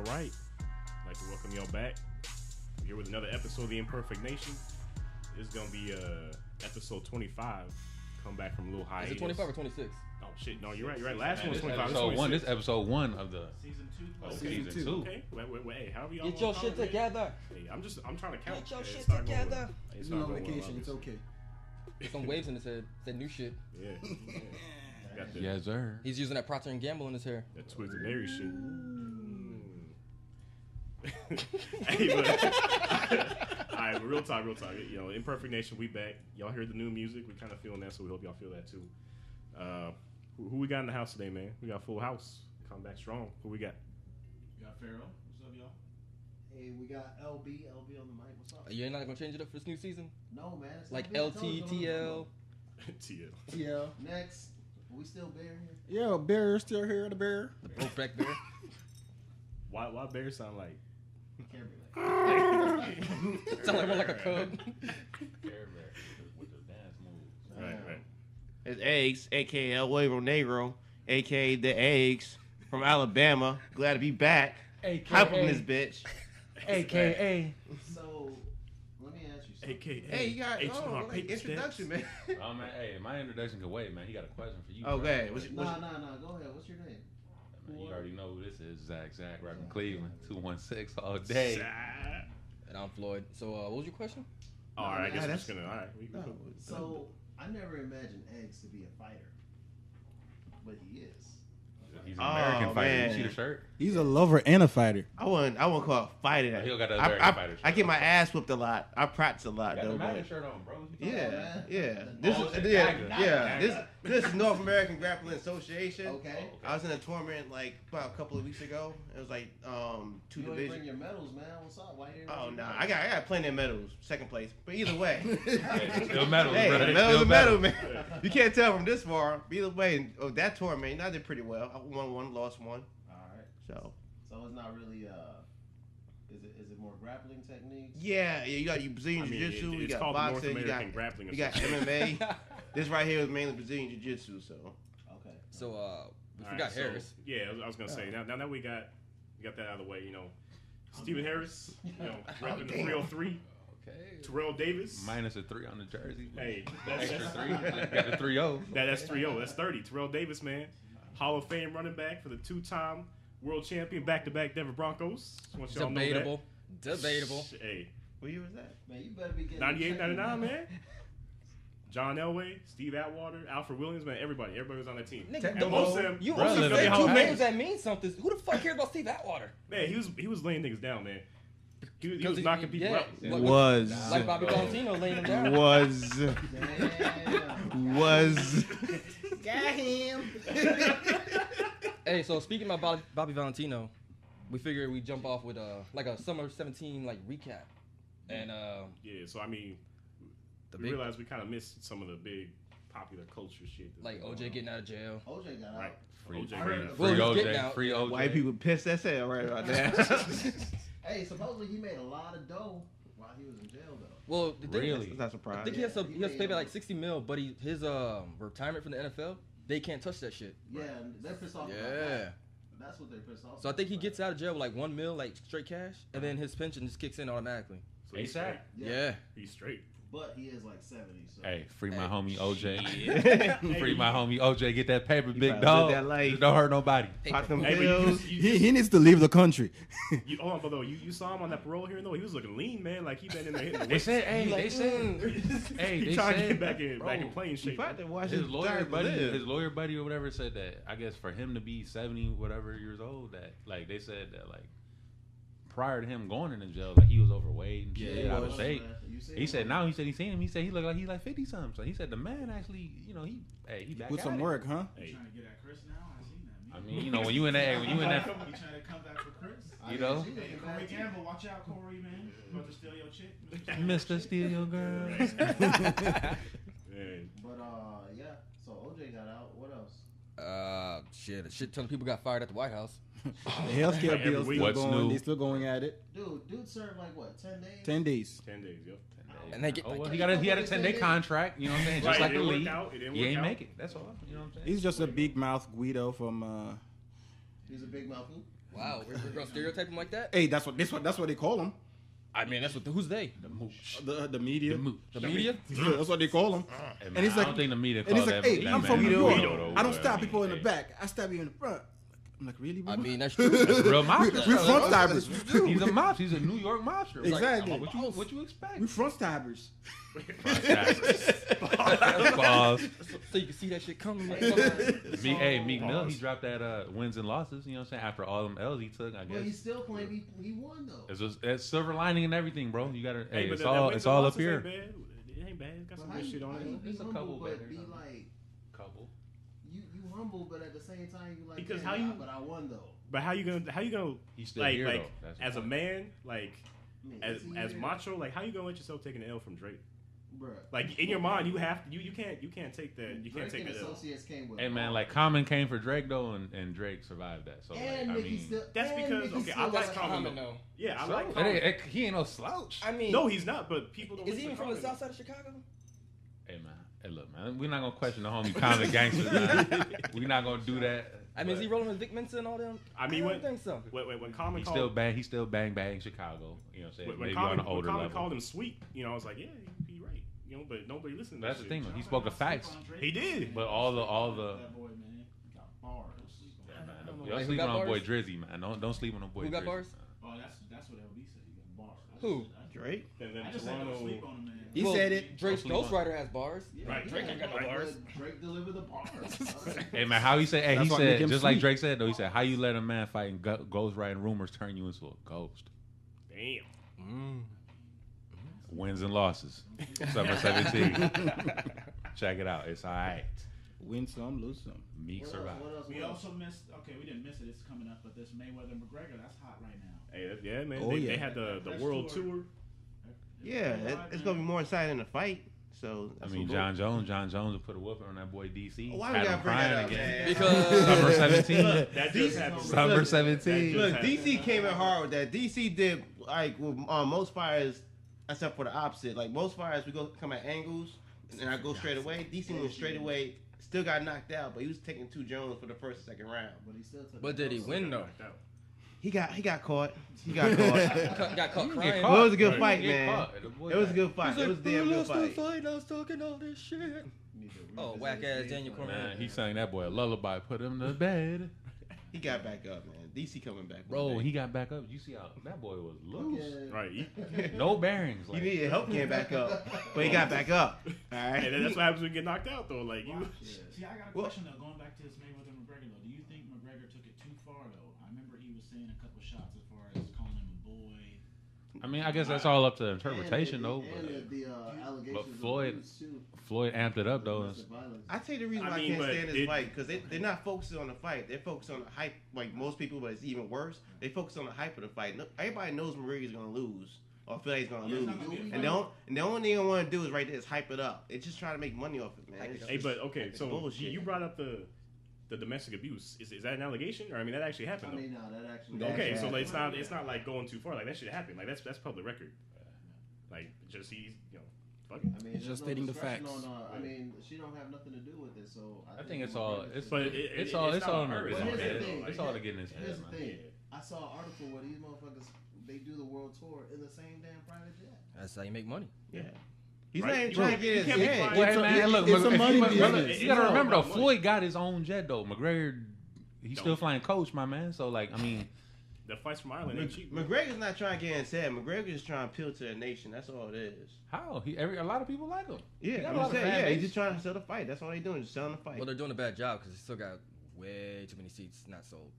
right. I'd like to welcome y'all back. We're here with another episode of The Imperfect Nation. This is going to be episode 25. Come back from a little hiatus. Is it 25 or 26? Oh, shit. No, you're right. You're right. Last one was 25. This episode 1 of the... Season 2. Oh, season 2. Okay. Wait. Hey, however y'all Get your shit together. Hey, I'm trying to count. Get your Hey, shit it's not going together. well. It's You're not on going well, vacation. It's obviously. okay. There's some waves in his head. That new shit. Yeah. Got the, Yes, sir. He's using that Procter Gamble in his hair. that Twigs and Mary shit. Hey, but, all right, but real talk. You know, Imperfect Nation, we back. Y'all heard the new music. We kind of feeling that, so we hope y'all feel that too. Who we got in the house today, man? We got full house. Come back strong. Who we got? We got Pharaoh. What's up, y'all? Hey, we got LB on the mic. What's up? You're not gonna change it up for this new season? No, man. It's Like not big. LT, TL. TL. Yeah. Next. We still Bear here? Yeah, Bear is still here. The Bear. The Brokeback Bear. Why Bear sound like? Can't be like. Sound like more like a cub. With the dance moves. Right. It's Eggs, a.k.a. El Huevo Negro, a.k.a. The Eggs from Alabama. Glad to be back. Hype on this bitch. AKA. So, let me ask you something. AKA. Hey, you got H&R like introduction, man. Oh, man. Hey, my introduction can wait, man. He got a question for you. Okay. bro. What's- Nah. Go ahead. What's your name? Man, you already know who this is. Zach, right from Cleveland. 216 all day. And I'm Floyd. So, what was your question? All right, I guess we're that's- just gonna. All right. So, I never imagined Eggs to be a fighter. But he is. He's an American fighter. man. You see the shirt? He's a lover and a fighter. I wouldn't call it fighting. He got the American fighter I shirt. get my ass whooped a lot. I practice a lot, Got though. the man. Madden shirt on, bro. Yeah. Oh, This is North American Grappling Association. Okay. I was in a tournament like about a couple of weeks ago. It was like two You ain't bring divisions. your medals, man. What's up? Why you didn't Oh bring no, your I got plenty of medals, second place. But either way, Hey, still medals, hey, bro. medals Still are medals, man. You can't tell from this far. But either way, that tournament, I did pretty well. I won one, lost one. Alright. So So it's not really is it more grappling techniques? yeah, you got your Brazilian Jiu-Jitsu, you it's got called the North boxing, you got American Grappling you got Association. MMA. This right here is mainly Brazilian Jiu-Jitsu. So Okay. So, we All forgot right, so, Harris. yeah, I was gonna say. Now that we got that out of the way, you know, Stephen Harris, you know, repping the 303. Okay. Terrell Davis. Minus a 3 on the jersey. Hey, Extra 3. Got the 3-0. that's 3-0. That's 30. Terrell Davis, man, Hall of Fame running back for the 2-time world champion, back-to-back Denver Broncos. Just want y'all to know that. Debatable. Hey, what year was that? Man, you better be getting 98, 99, man. John Elway, Steve Atwater, Alfred Williams, man, everybody was on that team. Nigga, And don't most of them, You most of only them say Hall two of names Famers. that mean something. Who the fuck cares about Steve Atwater? Man, he was laying niggas down, man. He was knocking people out. Like Bobby Valentino laying them down. Was Got him. Hey, so speaking about Bobby Valentino, we figured we'd jump off with like a Summer 17 like recap. And Yeah, so I mean, we realized we kind of missed some of the big popular culture shit. like OJ getting out of jail. OJ got out. Right. Free OJ I heard got out. Well, he's getting OJ. out. Free OJ. white people pissed as hell right about that. Hey, supposedly he made a lot of dough while he was in jail, though. Well, the thing Really? is, That's not I surprising. think he has to pay back like 60 mil, but his retirement from the NFL, they can't touch that shit. Yeah, and they're pissed off about Yeah. that. That's what they're pissed off So I think he about. gets out of jail with like 1 mil, like straight cash, and then his pension just kicks in automatically. So he's ASAP? straight. Yeah. He's straight. But he is like 70, so. Hey, free my homie OJ. Hey, Free my homie OJ. Get that paper, big probably dog. live that life. Just don't hurt nobody. Pop them Hey, but pills. He needs to leave the country. Hold on, but though you saw him on that parole hearing though, he was looking lean, man. Like he been in there hitting the They weights. said, hey, Like, they said, hey, He they trying to said, get back in bro, playing You shape. about to watch his lawyer buddy, live. his lawyer buddy or whatever said that. I guess for him to be 70 whatever years old, that like they said that like prior to him going into jail, like he was overweight and shit, out of shape. He said now he said he seen him. He said he looked like he's like 50 something. So he said the man actually, you know, he back Put at some it. work, huh? Hey, Trying to get at Chris now? I seen that. I mean, you know, when you in that, You trying to come back for Chris? you know, Hey, Corey Gamble, watch out, Corey, man. About to steal your chick. Mr. Steal Your Girl. man. But, yeah. So OJ got out. What else? Shit, a shit ton of people got fired at the White House. The healthcare Every bill's week. still What's going. new? They're still going at it. Dude served like what, 10 days? 10 days. 10 days, yep. And they get Oh, well, like, he had a 10-day contract. You know what I'm saying? Just Right, like it the didn't work league. out, it didn't He work ain't out. make it. That's all. You know what I'm saying? He's just a big mouth Guido from He's a big mouth. Wow, we're gonna stereotype him like that? Hey, that's what they call them. I mean, that's what. Who's they? The mooch. The media. The media? That's what they call them. Hey, man, And he's I like, don't think the media and call he's like, that. hey, that I'm man from New the York. Vito, though, I don't but stab people in the hey, back. I stab you in the front. I'm like, really, bro? I mean, that's true. That's real mobster. we front stabbers. He's a mobster. He's a New York mobster. Exactly. Like, what you expect? We front stabbers. Balls. So you can see that shit coming. Meek Mills, he dropped that wins and losses. You know what I'm saying? After all them L's he took, I guess. But he still claimed he won though. It's silver lining and everything, bro. You gotta. Hey, but it's that all wins it's and all up losses here. Ain't bad. It ain't bad. It's got some good shit on it. There's a couple but better, be huh? like Couple. you humble, but at the same time you like. Because yeah, how you- But I won though. But how you gonna He's still like here like though. That's as a the point. man like I mean, as is he as here? macho like how you gonna let yourself take an L from Drake? Bruh. Like in your mind you have you can't take that you can't Drake take and that L. Associates came with Hey man, bars. like Common came for Drake though, and Drake survived that. So And like, I Nicki mean, still. That's and because- Nicki okay, still I got like some Common, Common though. though. Yeah, I so, like Common. he ain't no slouch. I mean, No, he's not. But people don't. is he listen even to from the Common. south side of Chicago? Hey man, hey look man, we're not gonna question the homie Common gangsters, man. We're not gonna do that. I mean, is he rolling with Vic Mensa and all them? I mean, I when don't think so. when Common He called still bang Chicago. You know what I'm saying? when Maybe Common, on an older when Common level. called him sweet, you know, I was like, yeah, he right. You know, but nobody listened to That's that the shit. thing. He spoke of facts. He did. But all the That boy, man, got bars. y'all Who sleeping got on bars? boy Drizzy, man. Don't sleep on no boy Who got Drizzy. bars? Oh, that's what LB said. He got bars. Who? Drake. And then I just said Toronto. don't sleep on him, man. He Well, said it. Drake's Don't sleep on- ghostwriter has bars. Right, Drake ain't got no right. bars. Drake delivered the bars. Hey man, how he said? Hey, That's he what make said him just like sweet. Drake said though. He said, "How you let a man fighting ghost writing rumors turn you into a ghost? Damn. Wins and losses. Summer 17. Check it out. It's all right. Win some, lose some. Meek survived. We also missed. Okay, we didn't miss it. It's coming up, but this Mayweather McGregor, that's hot right now. Hey, yeah, man. Oh, they, yeah. they had the That's world tour. tour. Yeah, it's gonna be more exciting than the fight. So I that's mean, what- John Jones will put a whooping on that boy DC. Why we Had gotta him bring crying that up, again. man? Because Summer 17. That just happened. Summer That 17. just Look, happened. DC came in hard with that. DC did like with most fires, except for the opposite. Like most fires, we come at angles, and I go straight away. DC went straight away. Still got knocked out, but he was taking 2 Jones for the first and second round. But he still took. but did he win though? He got caught. He got caught. Got caught Get crying. caught. Well, it was a good Right. fight, Get man. caught. The boy It was a got- good fight. It was a damn good fight. I was talking all this shit. Oh, whack ass Daniel Cormier. Man, he sang that boy a lullaby. Put him to bed. He got back up, man. DC coming back. Bro, one day. he got back up. You see how that boy was loose. Right. No bearings. He Like, needed help getting back up, but he got back up. All right. And that's what happens when you get knocked out, though. Like you. See, I got a Well- question though. Going back to this Mayweather McGregor though, do you think McGregor took it too far though? I remember he was saying a couple shots as far as calling him a boy. I mean, I guess that's all up to interpretation, though. And the allegations of Floyd- abuse, too. Floyd amped it up, though. Domestic violence. I tell you the reason I why I mean, can't but stand this it- fight because they're not focusing on the fight. They're focused on the hype, like most people, but it's even worse. They focus on the hype of the fight. No, everybody knows McGregor's gonna lose or feel like he's gonna Yeah, it's lose, not gonna be a and the only thing I want to do is right there is hype it up. It's just trying to make money off it, man. It's Hey, just- but okay, it's so bullshit. you brought up the domestic abuse. Is that an allegation? Or I mean, that actually I happened. mean, no, that actually. That Okay, actually so like, happened. it's not like going too far. Like that shit happened. Like that's public record. Like just he's fuck it. I mean, It's there's just no stating the discretion facts. I mean, she don't have nothing to do with it, so I think it's all. It's But it's all. It's not all on in her. his But here's the head. thing. It's all to get in his head, Here's the man. thing. I saw an article where these motherfuckers they do the world tour in the same damn private jet. That's how you make money. Yeah. He's Right? not even You trying to can't- get you his can't be head. flying- Well, It's hey, a- man, look, it's a if money you, business. you gotta It's remember all though, about Floyd got his own jet though. McGregor, he's still Don't. flying coach, my man. So like, I mean, The fights from Ireland ain't cheap. McGregor's not trying to get in his head. McGregor's just trying to appeal to the nation. That's all it is. how a lot of people like him. He Yeah, got a I'm lot of saying, fan yeah, he's base. just trying to sell the fight. That's all they're doing, just selling the fight. Well, they're doing a bad job because they still got way too many seats not sold.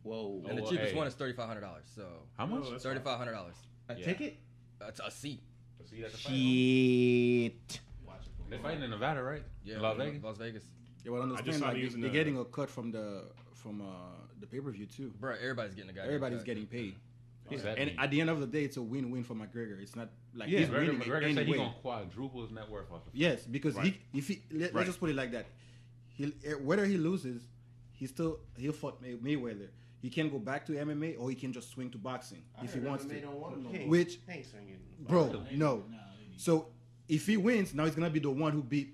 Whoa. And the well, cheapest hey. one is $3,500. So How much? No, that's $3,500. A Yeah. ticket? That's a seat. See, that's a fight. Shit. They're fighting in Nevada, right? Yeah, Las Vegas. Las Vegas. Yeah, well, I just understand saw like them using they're the- getting a cut from the pay-per-view too. Bro, everybody's getting a guy. Everybody's getting paid. What's that And mean? at the end of the day, it's a win-win for McGregor. It's not like Yeah, he's McGregor, winning McGregor it said he's anyway. gonna quadruple his net worth off the fight. Yes, because Right. let's Right. just put it like that. Whether he loses, he'll fight Mayweather. He can go back to MMA or he can just swing to boxing if he wants to. Don't want him no Hey, more. Which, Hey, swinging. bro, no. So if he wins, now he's gonna be the one who beat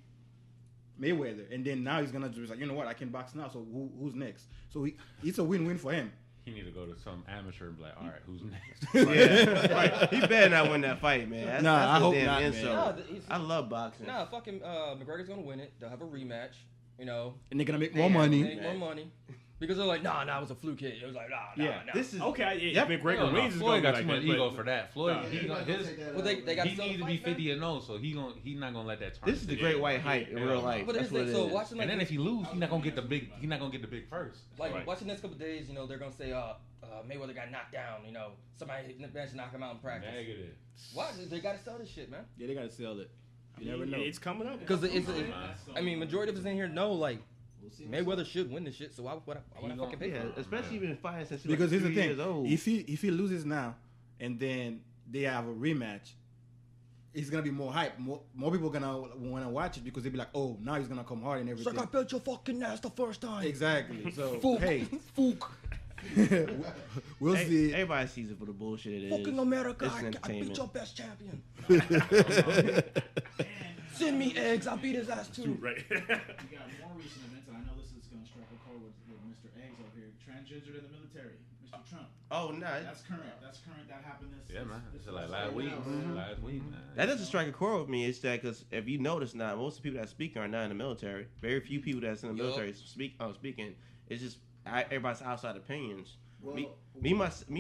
Mayweather, and then now he's gonna just like, you know what, I can box now. So who's next? So it's a win-win for him. He need to go to some amateur and be like, all right, who's next? Yeah, right. He better not win that fight, man. That's, Nah, that's I a hope damn not, man. insult. Nah, I love boxing. Nah, fucking McGregor's gonna win it. They'll have a rematch. You know, And they're gonna make They more have- money. make more money because they're like, nah, it was a fluke hit. It was like, nah. This is Okay, Yep. McGregor wins is Floyd gonna got be too like much that, ego but- for that. Floyd, Nah. he gonna, his, Well, they got he need to be 50-0, so he not gonna let that turn. This is the great white hype in real life. But That's what it is. so watching like And then if he lose, he's not gonna get the big. He's not gonna get the big first. like Right. watching the next couple of days, you know, they're gonna say, Mayweather got knocked down. You know, somebody hit the bench and knock him out in practice. Negative. Why? They gotta sell this shit, man. Yeah, they gotta sell it. You Yeah, never know. It's coming up. Because I mean, majority of us in here know like Mayweather should win this shit. So why would I fucking pay for Yeah, it? especially even fighting since he Because was here's the 2 thing: years old. if he loses now, and then they have a rematch, it's gonna be more hype. More people gonna want to watch it because they be like, oh, now he's gonna come hard and everything. I built your fucking ass the first time. Exactly. So Fook. hey, Fook. we'll see. Everybody sees it for the bullshit it is. Fucking America. It's I beat entertainment. your best champion. Send me eggs. I'll beat his ass too. Right. We got more recent events, and I know this is going to strike a chord with Mr. Eggs over here. Transgendered in the military, Mr. Trump. Oh no, That's current. That's current. That happened this. Yeah, man. This It's like this last week. now. Last week, man. that doesn't strike a chord with me. It's that because if you notice now, most of the people that speak are not in the military. Very few people that's in the Yup. military speaking. It's just everybody's outside opinions. Well, Me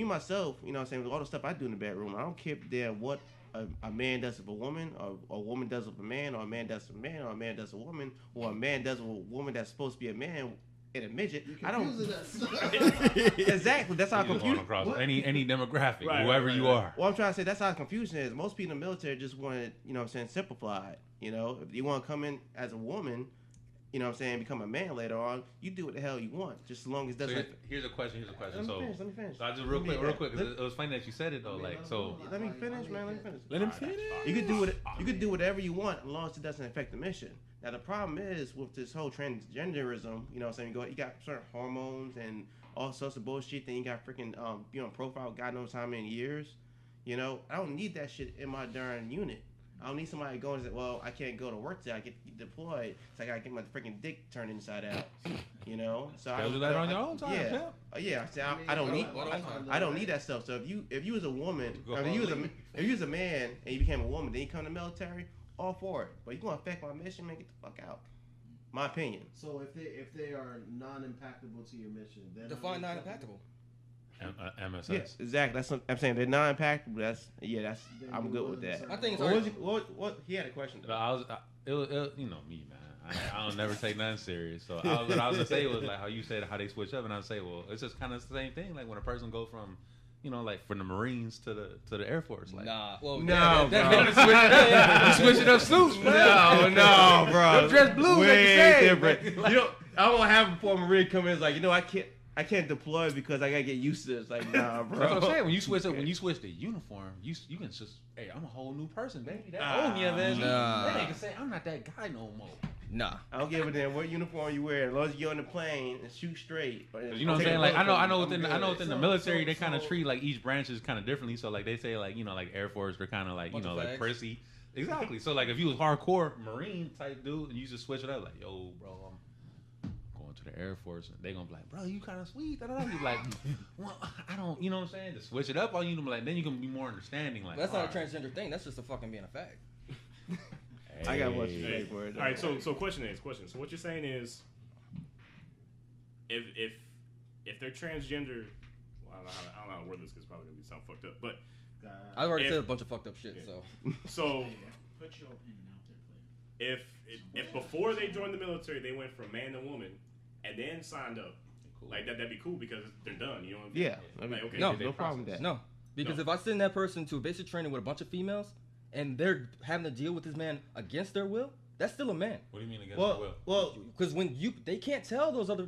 myself, you know what I'm saying, with all the stuff I do in the bedroom, I don't care damn what a man does with a woman, or a woman does with a man, or a man does with a man, or a man does with a woman, or a man does with a woman that's supposed to be a man and a midget. I don't exactly. That's how You going confused. across any demographic, Right, whoever right, you right. are. What I'm trying to say, that's how confusion is. Most people in the military just want to, you know what I'm saying, simplify it. You know, if you want to come in as a woman, you know what I'm saying, become a man later on, you do what the hell you want, just as long as it So doesn't. here's a question. Let me finish. So I just real quick, because it was funny that you said it though. Like, so Let me finish, man. Let me finish. Let him finish. You could do whatever you want as long as it doesn't affect the mission. Now the problem is with this whole transgenderism, you know what I'm saying, you got certain hormones and all sorts of bullshit. Then you got freaking be on profile God knows how many years. You know, I don't need that shit in my darn unit. I don't need somebody going and say, well, I can't go to work today. I get deployed, so I gotta get my freaking dick turned inside out. You know, so I schedule that on your own time. Yeah, pimp. yeah. See, I don't need. I don't need that stuff. So if you was a woman, Go if home. you was a man and you became a woman, then you come to the military, all for it. But you gonna affect my mission, man, get the fuck out. My opinion. So if they are non-impactable to your mission, then Define non-impactable. MSS. Yes, exactly. That's what I'm saying. They're non-impactable. That's I'm good with that. I think it's What, alright. what he had a question. No, it was you know me, man. I don't never take nothing serious. So what I was gonna say was like how you said how they switch up, and I say, well, it's just kind of the same thing. Like when a person go from, you know, like from the Marines to the Air Force, like Nah. Well, No, that- bro. that- you switching up suits, man. No, bro. Them dress blues Way ain't the same. different. Like- You know, I don't have a former Marine come in. It's like, you know, I can't deploy because I gotta get used to this. Like, nah, bro. That's what I'm saying. When you switch the uniform, you can just, hey, I'm a whole new person, baby. That old me, man. Nah. That nigga say I'm not that guy no more. Nah. I don't give a damn what uniform you wear, as long as you get on the plane and shoot straight. You know what I'm saying? Like I know within the So- military they so- kind of treat like each branch is kind of differently. So like they say like, you know, like Air Force they're kind of like, you Bunch know, of like fags. prissy. Exactly. So like if you was hardcore Marine type dude and you just switch it up like, yo, bro, I'm going to the Air Force, and they gonna be like, bro, you kind of sweet. Da, da, da. You be like, well, I don't, you know what I'm saying? Just switch it up on you, like then you can be more understanding. Like That's not a alright. transgender thing. That's just a fucking being a fag. I got what you Hey. say for it. All right, so question. So what you're saying is, if they're transgender, well, I don't know how to word this because it's probably gonna be something fucked up. But I've already If- said a bunch of fucked up shit. Yeah. So so Put your opinion out there, please. if before they joined the military they went from man to woman and then signed up, like that'd be cool because they're done. You know what I'm saying? Yeah, I mean, Like, okay, No. no problem with that. no, because No. if I send that person to a basic training with a bunch of females and they're having to deal with this man against their will, that's still a man. What do you mean against the will? Well, Because when they can't tell those other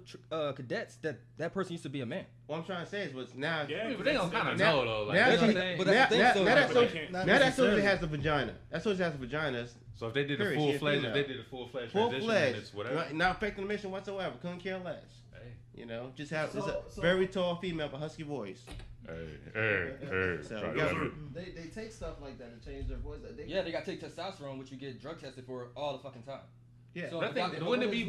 cadets that person used to be a man. what I'm trying to say is, what's now. Yeah, But they don't kind of Now- know though. Like, now you know what I'm she- saying? but that's the thing, so- now that But soldier, they can't- now that soldier necessarily. has a vagina. That soldier has a vagina. So if they did the Period, full she a fledged, female. if they did the full fledged Full transition, then fledged. it's whatever. Not affecting the mission whatsoever. Couldn't care less. Hey, You know, just have So- it's a so- very tall female with a husky voice. hey. So, Try yeah. to- They take stuff like that to change their voice. Yeah, they got to take testosterone, which you get drug tested for all the fucking time. Yeah. So But I think, wouldn't it be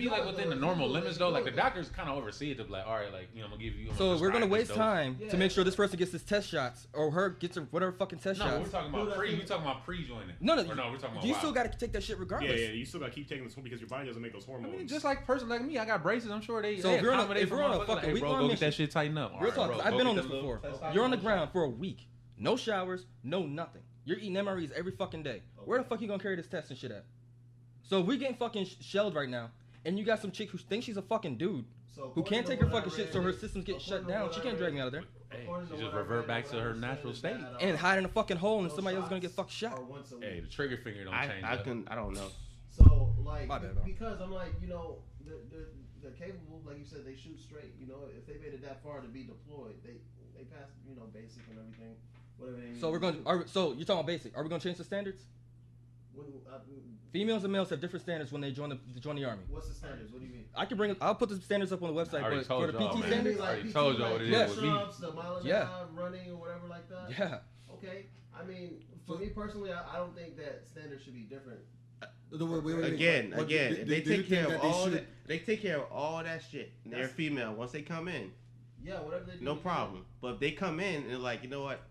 like within the normal limits though? Like the doctors kind of oversee it to be like, all right, like I'm gonna give you. So we're gonna waste time Yeah. to make sure this person gets his test shots or her gets her whatever fucking test No, shots. we're talking about pre. We talking about pre-joining. No, Or no, we're talking about. you wow. still got to take that shit Yeah, regardless. you still gotta keep taking this one because your body doesn't make those I hormones. mean, just like a person like me, I got braces. I'm sure they. So they if you're on a- accommodate if for you're on a motherfuckers, fucking hey, week bro, long go get that mission- shit tightened up. All Real right, talk, bro, 'cause I've go been get on this that little- before. You're on the ground for a week, no showers, no nothing. You're eating MREs every fucking day. Where the fuck you gonna carry this test and shit at? So if we getting fucking shelled right now, and you got some chick who thinks she's a fucking dude, who can't take her fucking shit, so her system's getting shut down. She can't drag me out of there Hey, she just revert back to her natural state. and hide in a fucking hole, and somebody else is gonna get fucking shot. Hey, the trigger finger don't change. I up. don't know. So like, My bad, bro. because I'm like, they're capable. Like you said, they shoot straight. If they made it that far to be deployed, they pass, basic and everything, whatever they need. So we're going. So you're talking about basic? Are we gonna change the standards? Females and males have different standards when they join the army. What's the standards? What do you mean? I can bring. I'll put the standards up on the website. I already But told for the y'all, PT man. standards, I already told y'all what it is with me. The mile and a Yeah. half running or whatever like that. yeah. Okay. I mean, for me personally, I don't think that standard should be different. Again, But if do they you take care think of that they all should- that. They take care of all that shit. And they're That's- female. Once they come in, Yeah, whatever they do. no they do. problem. But if they come in and they're like, you know what,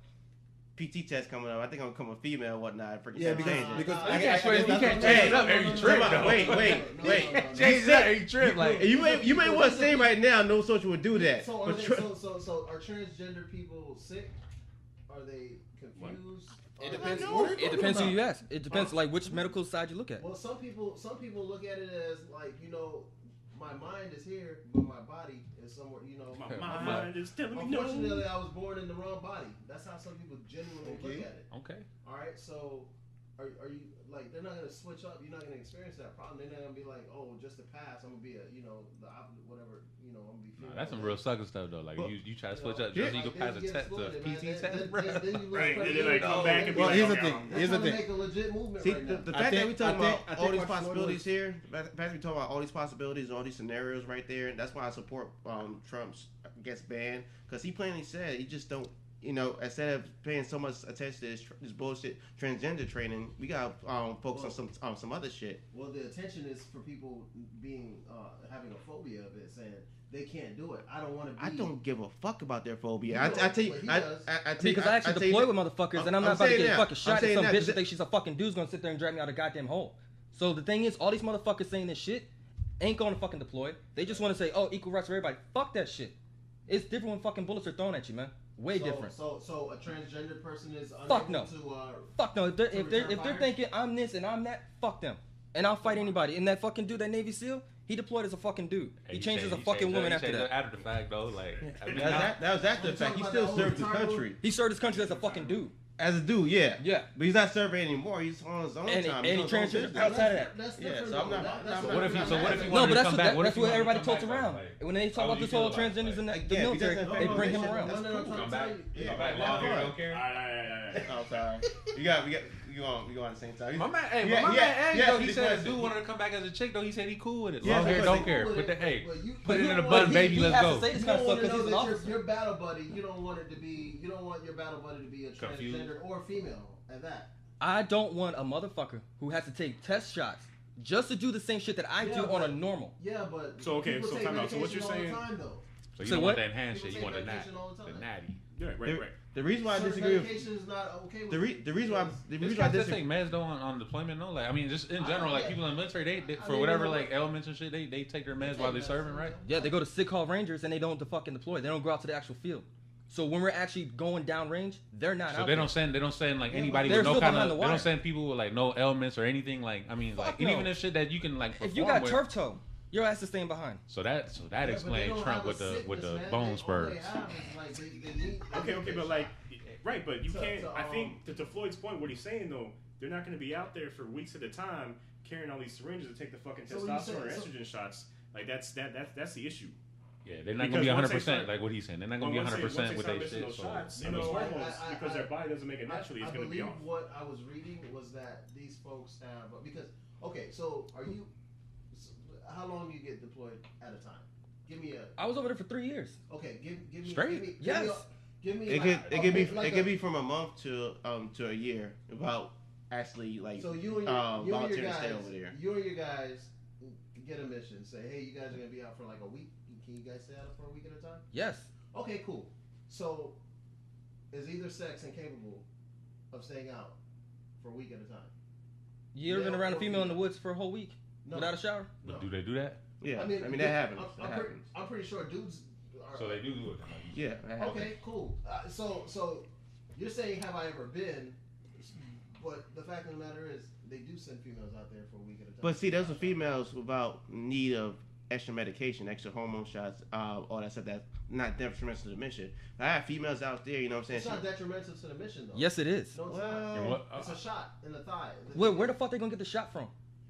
PT test coming up. I think I'm gonna become a female, and whatnot. Freaking Yeah, change it. because You I can't guess you that's can't the- change it up every no, trip. no, though. Wait. Change it up every trip. Like You may want to say right now, no social would do that. So are, But they, tr- so are transgender people sick? Are they confused? It Are depends. they- It depends who you ask. It depends like which medical side you look at. Well, some people look at it as like, my mind is here, but my body is somewhere. My mind is telling me no. Unfortunately, I was born in the wrong body. That's how some people genuinely look at it. okay. All right, so are you like, they're not gonna switch up? You're not gonna experience that problem. They're not gonna be like, oh, just to pass, I'm gonna be the opposite, whatever. I'm gonna be. Nah, that's some real sucker stuff though. Like Well, you try to switch up yeah. just so you can pass a test, a PT test, bro. Then you lose Right, and then credibility. they come back and be Well, like, here's the okay, thing. Here's the They're trying to thing. make a legit movement See, right the now. fact that we I talking think- about I all think these what's possibilities worse- here, the fact that we talking about all these possibilities, all these scenarios right there. That's why I support Trump's gets banned, because he plainly said he just don't. Instead of paying so much attention to this bullshit transgender training, we gotta focus on some other shit. Well, the attention is for people being having a phobia of it, saying they can't do it. I don't want to be. I don't give a fuck about their phobia. You I don't, tell you, but he I does. tell you, Because I actually tell you deploy that- with motherfuckers, and I'm I'm not about to saying get that. fucking I'm shot. And saying some that. bitch that thinks she's a fucking dude's gonna sit there and drag me out a goddamn hole. So the thing is, all these motherfuckers saying this shit ain't gonna fucking deploy. They just want to say, oh, equal rights for everybody. Fuck that shit. It's different when fucking bullets are thrown at you, man. Way different. So a transgender person is unable Fuck no. to. Fuck no. If they're return fire? thinking I'm this and I'm that, fuck them. And I'll fight anybody. And that fucking dude, that Navy SEAL, he deployed as a fucking dude. He changed as a fucking woman after that. After the fact though, like I mean, That was after the fact. He still served the country He served his country as a fucking dude. as a dude. Yeah, Yeah. but he's not serving anymore. He's on his own And time. he He's on his own transferred business. outside of that. That's Yeah, different. so I'm though. not- That's I'm what if he? So what if he No, wanted but to that's come what, back? What that's if he what wanted to everybody come talks back, around. like, When they talk how about would this you whole feel about transgenders that? in the Again, military, because they bring him that's around. cool. No, no, no, Come I'm back, telling you. come Yeah, back that's longer. fine. Don't care. Oh, sorry. We got we go on the same time. My man, hey, Yeah, but my yeah, man, Ang, yeah, though, he because said a dude wanted to come back as a chick, though. He said he cool with it. Yeah, Long hair, because don't they care. cool with Put the it, hey, but you- put it you in a don't bun, want- baby. he Let's has go. to say this You kind of don't stuff want to because know he's an that officer. your battle buddy. You don't want it to be. You don't want your battle buddy to be a Confused. transgender or female. At that. I don't want a motherfucker who has to take test shots just to do the same shit that I do on a normal. Yeah, but So, okay, people so take time out. So what medication you're all the saying- time, though. So you So don't what? want that enhanced shit. People You want the take nat, medication all the the time. natty. Yeah, right. The reason why I Certain disagree with medication is not okay with the reason why These I guys just disagree. take meds though on deployment, no? Like I mean, just in general, like people in the military, they I for mean, whatever you know, like ailments and shit, they take their meds take while they're meds, serving, right? Yeah, they go to sick hall rangers and they don't fucking deploy. They don't go out to the actual field. So when we're actually going down range, they're not So out they there. don't send like Yeah, anybody they're with no still kind behind of the they wire. don't send people with like no ailments or anything like I mean Fuck like no. even if shit that you can like If you perform got with. turf toe, your ass is staying behind. So that Yeah, but they explains don't Trump have with a the sickness, bone man. spurs. All they have is, like, they need- Okay, but like, right, but you So- can't. so, I think to Floyd's point, what he's saying though, they're not going to be out there for weeks at a time carrying all these syringes to take the fucking So what you testosterone or saying- estrogen shots. Like that's the issue. Yeah, they're not Because gonna be once they 100% start- like what he's saying. They're not gonna be Once they 100% with start their missing shit. those So, shots I and mean, those I- hormones, I- because their body doesn't make it naturally, it's I going to be believe off. what I was reading was that these folks have because so are you? How long do you get deployed at a time? Give me a I was over there for 3 years. okay. Give me Straight? Give me, Yes. Give me. It like, could be like from a month to a year. About actually like So you and your volunteer to guys, stay over there. you and your guys get a mission. Say, hey, you guys are gonna be out for like a week. Can you guys stay out for a week at a time? Yes. Okay, cool. So, is either sex incapable of staying out for a week at a time? You ever been around a female in the woods for a whole week without a shower? No. Do they do that? Yeah, I mean that happens. I'm pretty sure dudes. So they do it. Yeah. That happens. Okay, cool. So you're saying have I ever been? But the fact of the matter is, they do send females out there for a week at a time. But see, those are females without need of extra medication, extra hormone shots, all that stuff that's not detrimental to the mission. I have females out there, you know what I'm saying? It's not detrimental to the mission, though. Yes, it is. No, it's Well, not. It's a shot in the thigh. Where the fuck they gonna get the shot from?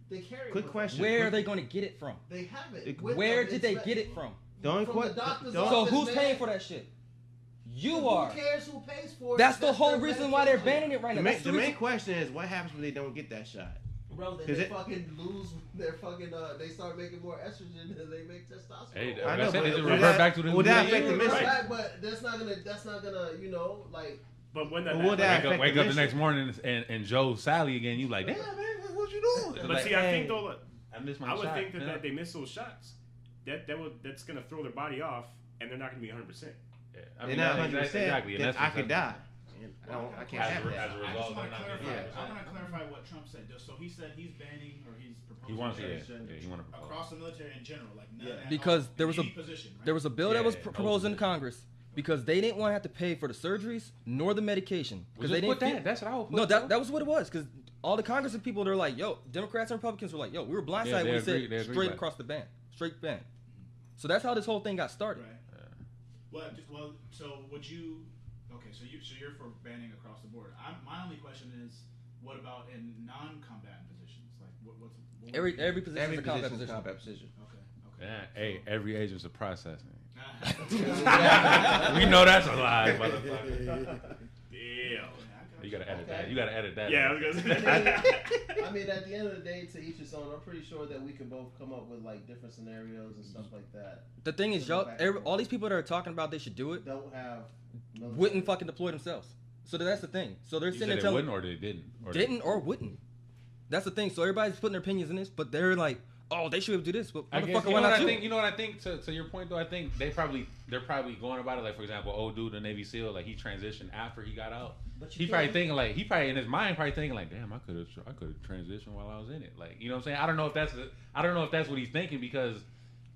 They carry it Quick with question. Where are they gonna get it from? them. They have it. It- with Where them. did they It's get it from? The only from question. the doctor's So office, who's man. paying for that shit? You Who are. cares who pays for it? That's the whole their reason why they're medication. banning it right The now. main, That's the the main reason. question is what happens when they don't get that shot? Bro, then 'Cause they it- fucking lose their fucking. They start making more estrogen than they make testosterone. Hey, I like know, I said, but it would revert that- back to the would that Yeah, affect the you're mission? right. Right, but that's not gonna, you know, like. But when that But would that- happens, Wake up the mission. next morning and Joe Sally again. You like, damn man, what you doing? but Like, see, I hey, think though, I missed my I would shot. think that, Yeah. that they miss those shots. That's gonna throw their body off, and they're not gonna be 100%. Yeah, I They're mean, not that's 100%. exactly. And Then that's I could die. exactly- And I can't As have a- that. as a I result, just want they're to not clarify. gonna get I want to clarify what Trump said. So he said he's banning or he's proposing He wants to, transgender yeah, he want to propose. across the military in general, like none at Because all, there in was a- any position, right? There was a bill that was Yeah, proposed in those- Congress because they didn't want to have to pay for the surgeries nor the medication We because just they put didn't. that. That's what I would put. No, that was what it was because all the Congress and people they're like, yo, Democrats and Republicans were like, yo, we were blindsided Yeah, they when we agree- they said agree straight with across the ban, straight ban. So that's how this whole thing got started. Right. Well, so would you? Okay, so you're for banning across the board. My only question is, what about in non-combatant positions? Like what Every position Every is a combat position is a position. combat position. Okay. Yeah, hey, every agent's a processing. Yeah. We know that's a lie, motherfucker. Yeah. You gotta edit Okay. that. You gotta edit that. Yeah, I was gonna say. I mean, at the end of the day, to each his own. I'm pretty sure that we can both come up with like different scenarios and stuff like that. The thing is, y'all, all these people that are talking about they should do it Don't have. wouldn't fucking deploy themselves. So that's the thing. So they're You sitting said there they telling wouldn't or they didn't. Or didn't or wouldn't. That's the thing. So everybody's putting their opinions in this, but they're like, oh, they should be able to do this. But I guess, motherfucker, you why know what not I you? think? You know what I think? To your point though, I think they're probably going about it like, for example, old dude, the Navy SEAL, like he transitioned after he got out. But He probably thinking like in his mind probably thinking like, damn, I could have transitioned while I was in it. Like, you know what I'm saying? I don't know if that's what he's thinking because,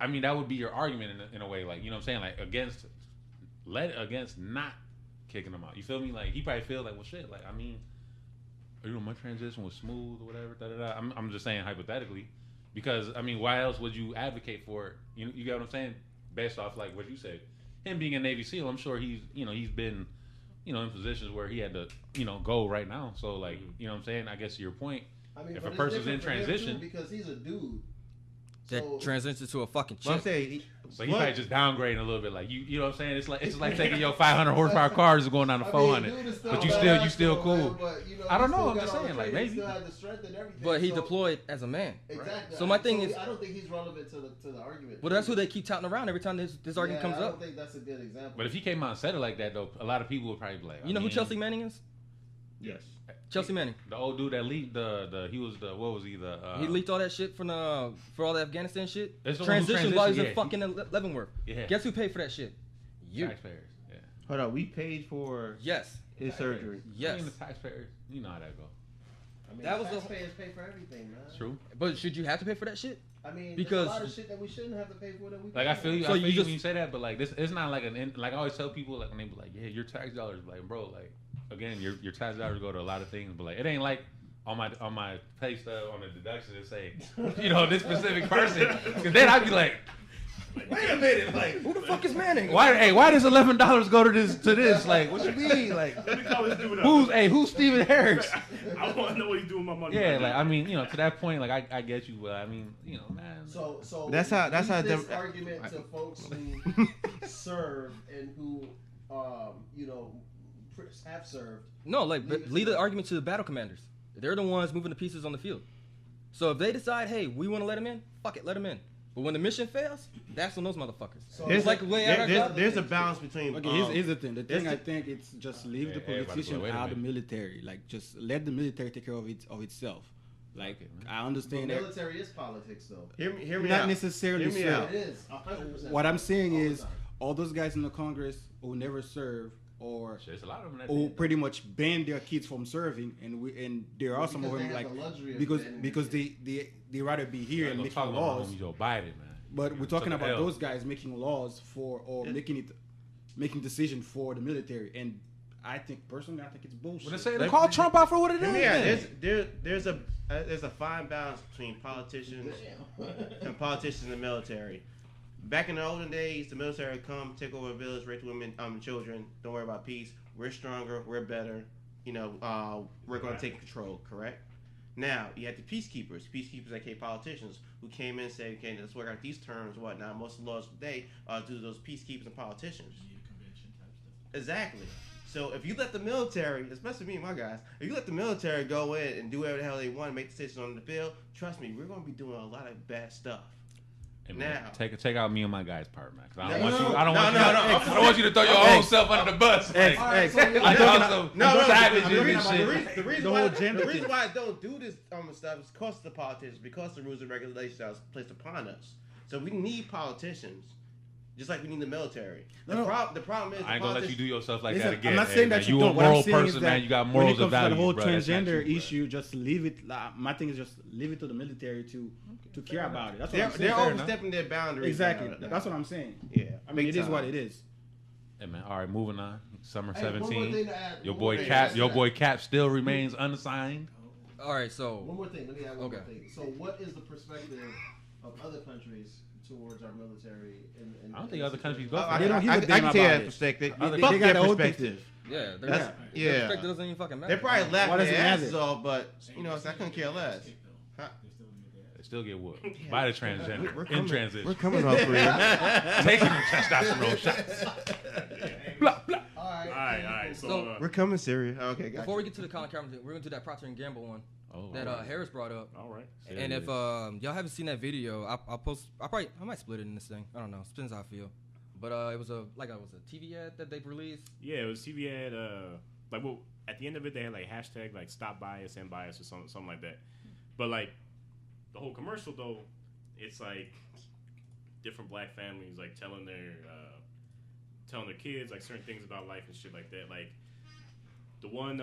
I mean, that would be your argument in a way, like, you know what I'm saying, like against not kicking him out. You feel me? Like he probably feel like, well, shit, like I mean, you know, my transition was smooth or whatever. Da, da, da. I'm just saying hypothetically, because I mean, why else would you advocate for it? You get what I'm saying? Based off like what you said, him being a Navy SEAL, I'm sure he's been, in positions where he had to, go right now. So like, you know what I'm saying? I guess to your point, I mean, if but a it's person's in different for him, transition, too, because he's a dude. That So- transitions to a fucking Well, I'm chick. saying, so he probably just downgrading a little bit. Like you know what I'm saying? It's like taking your 500 horsepower cars and going down to 400. dude is But you badass, still though, cool. man, but, I don't he know, still I'm got just all the saying, like, training, maybe. Still had the strength and everything. But he so- deployed as a man. Exactly. So my thing is, I don't think he's relevant to the argument. well, that's who they keep touting around every time this argument comes I don't up. think that's a good example. But if he came out and said it like that, though, a lot of people would probably be like, You know who Chelsea Manning is? yes. Chelsea Manning. The old dude that leaked he He leaked all that shit for all the Afghanistan shit. That's the one who Transition while he was in transitioned, fucking Leavenworth. Yeah. Guess who paid for that shit? You. Taxpayers. Yeah. Hold on, we paid for Yes. his surgery. Yes. I mean, the taxpayers, you know how that go. I mean, that was the- taxpayers pay for everything, man. It's true. But should you have to pay for that shit? I mean, Because- there's a lot of shit that we shouldn't have to pay for that we. Like I feel you. So I feel you you just- when you say that, but like this, it's not like like I always tell people like when they be like, yeah, your tax dollars, like bro, like again, your tax dollars go to a lot of things, but like it ain't like on my pay stub on the deduction to say, this specific person, because then I'd be like, wait a minute, like Who the fuck is Manning? why does $11 go to this? Like what you mean? Like Let me call this dude up. who's Steven Harris? I want to know what he's doing with my money. Yeah, right like now. I mean, to that point, like I get you, but I mean, man. So That's how this dem- argument to folks who serve and who have served. No, like lead the argument to the battle commanders. They're the ones moving the pieces on the field. So if they decide, hey, we want to let him in, fuck it, let him in. But when the mission fails, that's on those motherfuckers. So There's, like the way I got there's a balance between. Okay, here's the thing. The thing there's I think it's just leave the everybody politician go, wait a out of the minute. military. Like just let the military take care of itself. Like Okay, man. I But understand that. military is politics, though. Hear me Not out. necessarily Hear me so. out. It is 100%. What I'm saying All the is time. all those guys in the Congress who never serve or Shit, there's a lot of them that who did. pretty much ban their kids from serving, and there are some of Because them they have like the luxury of banning because their they rather be here and Ain't making gonna talk about laws. homie Joe Biden, man. But we're talking Took a about L. those guys making laws for or making decision for the military, and I think personally, I think it's bullshit. When they say they call Trump out for what it is, Yeah, then. there's a fine balance between politicians and politicians in the military. Back in the olden days, the military would come, take over a village, rape women, children. Don't worry about peace. We're stronger. We're better. You know, we're going to take control. Correct. Now you had the peacekeepers, aka politicians, who came in and said, "Okay, let's work out these terms, whatnot." Most of the laws today are due to those peacekeepers and politicians. Exactly. So if you let the military, especially me and my guys, if you let the military go in and do whatever the hell they want, make decisions on the field, trust me, we're going to be doing a lot of bad stuff. Hey, man, Now. take out me and my guys part, man. 'Cause I don't No, want you. no, I don't want no, you. no, no. I don't want you to throw your own self under the bus. Hey, Like, so you're- like talking also No, savages the and reason, shit. the reason The why, whole the gender reason thing. why I don't do this stuff is because of the politicians, because of the rules and regulations that was placed upon us. So we need politicians, just like we need the military. The No, no. problem is, I ain't gonna let you do yourself like Listen, that again. I'm not man. saying that you you don't. a What I'm moral saying is person, that man. You got when morals it comes and to that values, whole bro. That's not transgender you, bro. issue, just leave it. My thing is just leave it to the military to care about it. That's what They're, I'm saying. they're overstepping their boundaries. Exactly. now. That's what I'm saying. Yeah, I mean, big it is time. what it is. Hey man, all right, moving on. Summer Hey, one more 17. thing to add. Your One more boy thing. Cap, Yes, your sir. boy Cap still remains unassigned. All right, so One more thing. Let me add one Okay. more thing. So, what is the perspective of other countries towards our military? I don't think other countries go Oh, for I, that. They don't give a I damn can about tell that it. perspective. Other- Fuck they got their their own perspective. yeah, That's- their yeah. perspective doesn't even fucking matter. They're probably Why laughing does their it matter? asses off, but you know, I couldn't care less. Huh? They still get whooped by the transgender We're in coming- transition. We're coming up for you. Taking the testosterone shots. Blah, blah. All right. All right. So, So- We're coming, Syria. Okay, got Before you. we get to the Colin Kaepernick, we're gonna do that Procter and Gamble one Oh, that all right. Harris brought up. all right. And if y'all haven't seen that video, I'll post. I might split it in this thing. I don't know. Depends how I feel. But it was a TV ad that they've released. Yeah, it was TV ad. Like, well, at the end of it, they had like hashtag like stop bias, end bias, or something like that. But like the whole commercial though, it's like different black families like telling their kids like certain things about life and shit like that. Like the one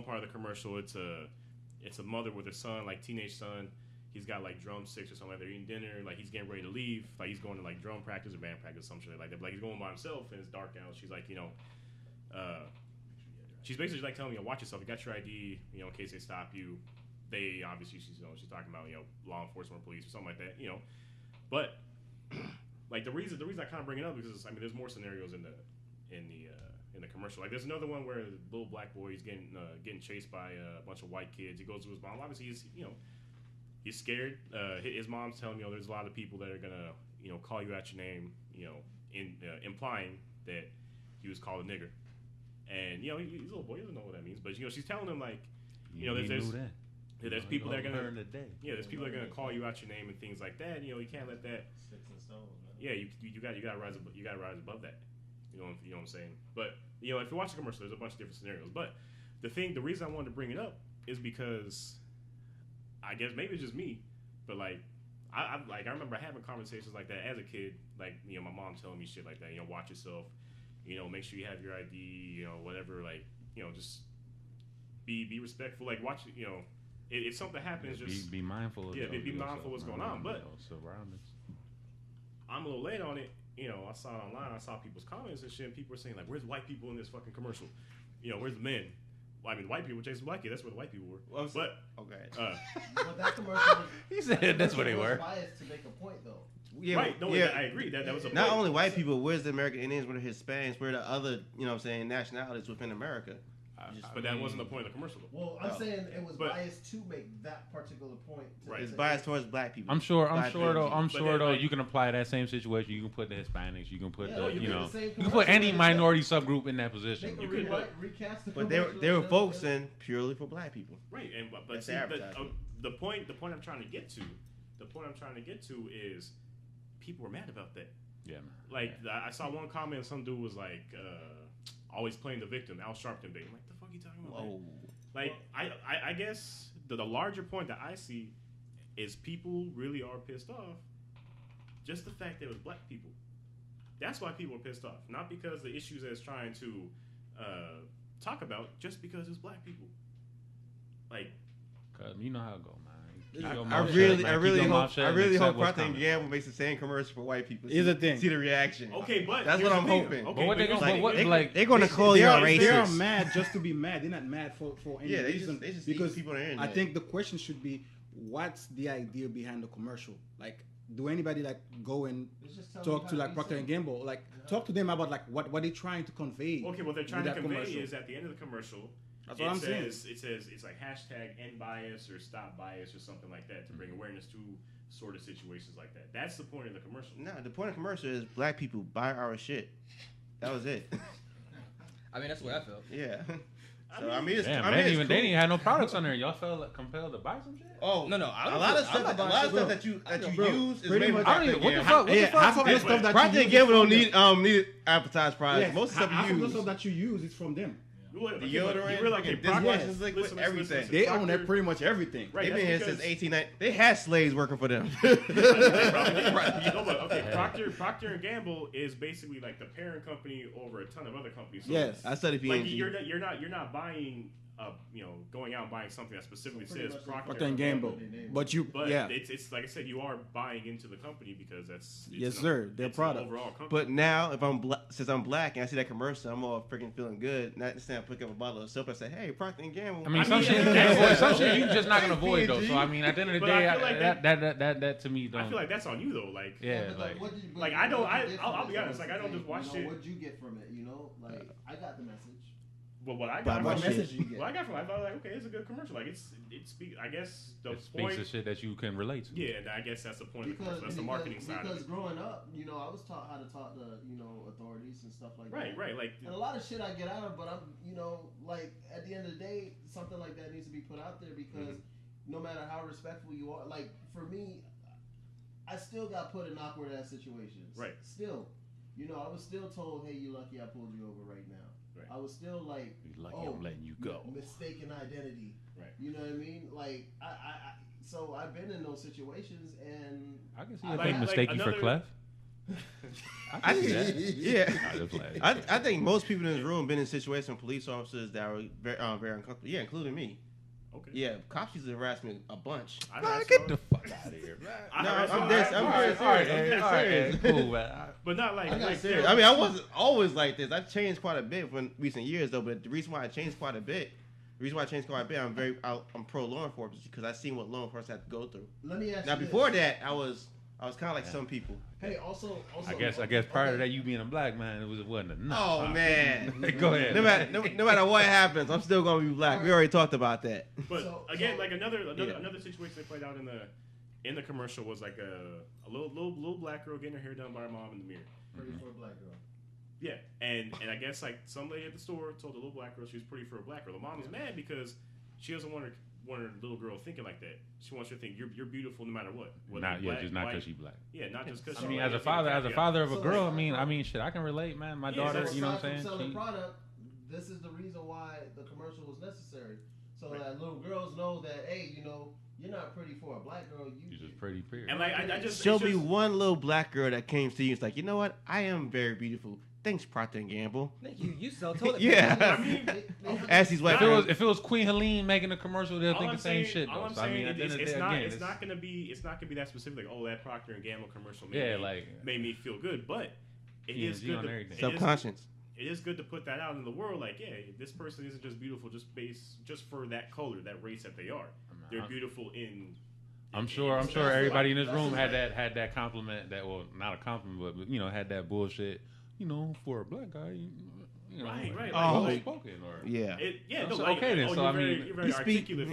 part of the commercial, it's a mother with her son, like teenage son. He's got like drumsticks or something like that. They're eating dinner, like he's getting ready to leave, like he's going to like drum practice or band practice, some shit like that. But like he's going by himself and it's dark out. She's like, she's basically like telling me, watch yourself. You got your ID, in case they stop you. They obviously she's talking about law enforcement, or police, or something like that, But like the reason I kind of bring it up because there's more scenarios in the commercial. Like there's another one where the little black boy is getting chased by a bunch of white kids. He goes to his mom. Obviously he's scared. His mom's telling him, there's a lot of people that are gonna, call you out your name, implying that he was called a nigger. And he's a little boy, he doesn't know what that means. But she's telling him like, there's people that are gonna, there's people that are gonna call you out your name and things like that. You can't let that. Sticks and stones, man. Yeah, you gotta rise above that. You know what I'm saying? But if you watch the commercial, there's a bunch of different scenarios. But the reason I wanted to bring it up is because I guess maybe it's just me, but like I remember having conversations like that as a kid. Like my mom telling me shit like that. Watch yourself. Make sure you have your ID. Whatever. Like just be respectful. Like watch. If something happens, just be mindful. Of be mindful of what's going on. But surroundings. I'm a little late on it. I saw it online. I saw people's comments and shit. And people were saying like, "Where's the white people in this fucking commercial? Where's the men?" Well, the white people chasing black kids. That's where the white people were. Well, but okay. But that commercial was, He said that's where they were. biased to make a point, though. Yeah, right. No, yeah. I agree. That was a Not point. only white people, where's the American Indians, where the Hispanics, where the other, nationalities within America? But that wasn't the point of the commercial. Though. Well, I'm saying it was but- biased to make that particular point. Right. It's biased towards black people. I'm sure Black though. people. I'm But sure then, though. like- You can apply that same situation. You can put the Hispanics. You can put Yeah, you you can know. do the same You can put commercial any with minority subgroup in that position. Make You a could. recast the But commercial they were and- focusing purely for black people. Right. And but That's see, advertising. the point I'm trying to get to the point I'm trying to get to is people were mad about that. Yeah, man. Like I saw one comment, some dude was like, always playing the victim, Al Sharpton bait. I'm like, the fuck you talking about? Whoa. Like I guess the larger point that I see is people really are pissed off. Just the fact that it was black people. That's why people are pissed off. Not because the issues that it's trying to talk about, just because it's black people. Like, cause you know how it go, man. I really hope Procter Gamble makes the same commercial for white people. Here's the thing. See the reaction. Okay, but that's what I'm hoping. Okay, but what they gonna they're gonna call you a racist. They are mad just to be mad. They're not mad for any reason. They just because people on the internet. I think the question should be, what's the idea behind the commercial? Like, do anybody like go and talk to like Procter and Gamble? Like, talk to them about like what they're trying to convey. Okay, what they're trying to convey commercial. is at the end of the commercial. That's what I'm saying. It says it's like hashtag end bias or stop bias or something like that to bring awareness to sort of situations like that. That's the point of the commercial. No, the point of the commercial is black people buy our shit. That was it. I mean, that's the way I felt. Yeah. So they didn't even have no products on there. Y'all felt compelled to buy some shit. Oh no! A lot of stuff that you use is made with I don't even. What the fuck? Half of the stuff that Procter and Gamble don't need advertised products. Yes, most stuff half you of the use. stuff that you use is from them. The deodorant, you realize, dishwashers, liquid, everything. They own pretty much everything. Right, They've been here since 1890. They had slaves working for them. Procter and Gamble is basically like the parent company over a ton of other companies. So Yes, I studied like P&G. you're not buying. Going out and buying something that specifically says Procter and Gamble, but it's like I said, you are buying into the company because that's their product. Overall company. But now, if since I'm black and I see that commercial, I'm all freaking feeling good. Not instead of pick up a bottle of soap and say, "Hey, Procter and Gamble." I mean, some shit you just not gonna avoid though. So I mean, at the end of the day, that to me, I feel like that's on you though. Like I'll be honest. Like I don't just watch shit. What'd you get from it? You know, like I got the message. Well, what I got from it, I thought like, okay, it's a good commercial. Like I guess the it point speaks to shit that you can relate to. Yeah, and I guess that's the point. That's the marketing side. Because of it. growing up, you know, I was taught how to talk to authorities and stuff like that. Right. Like, and a lot of shit I get out of, but I'm like at the end of the day, something like that needs to be put out there because no matter how respectful you are, like for me, I still got put in awkward ass situations. Right. Still, I was still told, "Hey, you lucky I pulled you over right now." Right. I was still like, I'm letting you go. Mistaken identity. Right. You know what I mean? Like, so I've been in those situations, and I can see if they mistake you for Clef. I see that. Yeah. I think most people in this room been in situations with police officers that were very uncomfortable. Yeah, including me. Okay. Yeah, cops used to harass me a bunch. Get the fuck out of here, man. I'm very serious. Cool, man. But not like serious. I mean, I wasn't always like this. I've changed quite a bit in recent years, though. But the reason why I changed quite a bit, I'm pro law enforcement because I've seen what law enforcement have to go through. Let me ask now, you before that, I was kind of like some people. Hey, also, I guess prior to that, you being a black man, it wasn't enough. Oh man, go ahead. No matter what happens, I'm still gonna be black. We already talked about that. But like another situation they played out in the commercial was like a little black girl getting her hair done by her mom in the mirror. Pretty for a black girl. Yeah, and I guess like some lady at the store told the little black girl she was pretty for a black girl. The mom was mad because she doesn't want her little girl thinking like that. She wants her to think you're beautiful no matter what. Just not because she's black. Yeah, not just because. I mean, as a father of a girl, I mean, shit, I can relate, man. My daughter, you know what I'm saying? Selling product, this is the reason why the commercial was necessary, so that little girls know that you're not pretty for a black girl. You're just pretty period. And like I just show me one little black girl that came to you. It's like, you know what? I am very beautiful. Thanks, Procter and Gamble. Thank you. You sell toilet paper. Yeah. Ask these white girls. If it was Queen Helene making a commercial, they'll think the same shit. All I'm saying it's not gonna be that specific. Like, that Procter and Gamble commercial made me feel good, but it is good. Subconscious. It is good to put that out in the world. Like, yeah, this person isn't just beautiful just for that color, that race that they are. They're beautiful in. I'm sure everybody in this room had that compliment. Not a compliment, but had that bullshit. For a black guy, right. Spoken or yeah. Okay then. So I mean, you're very articulate.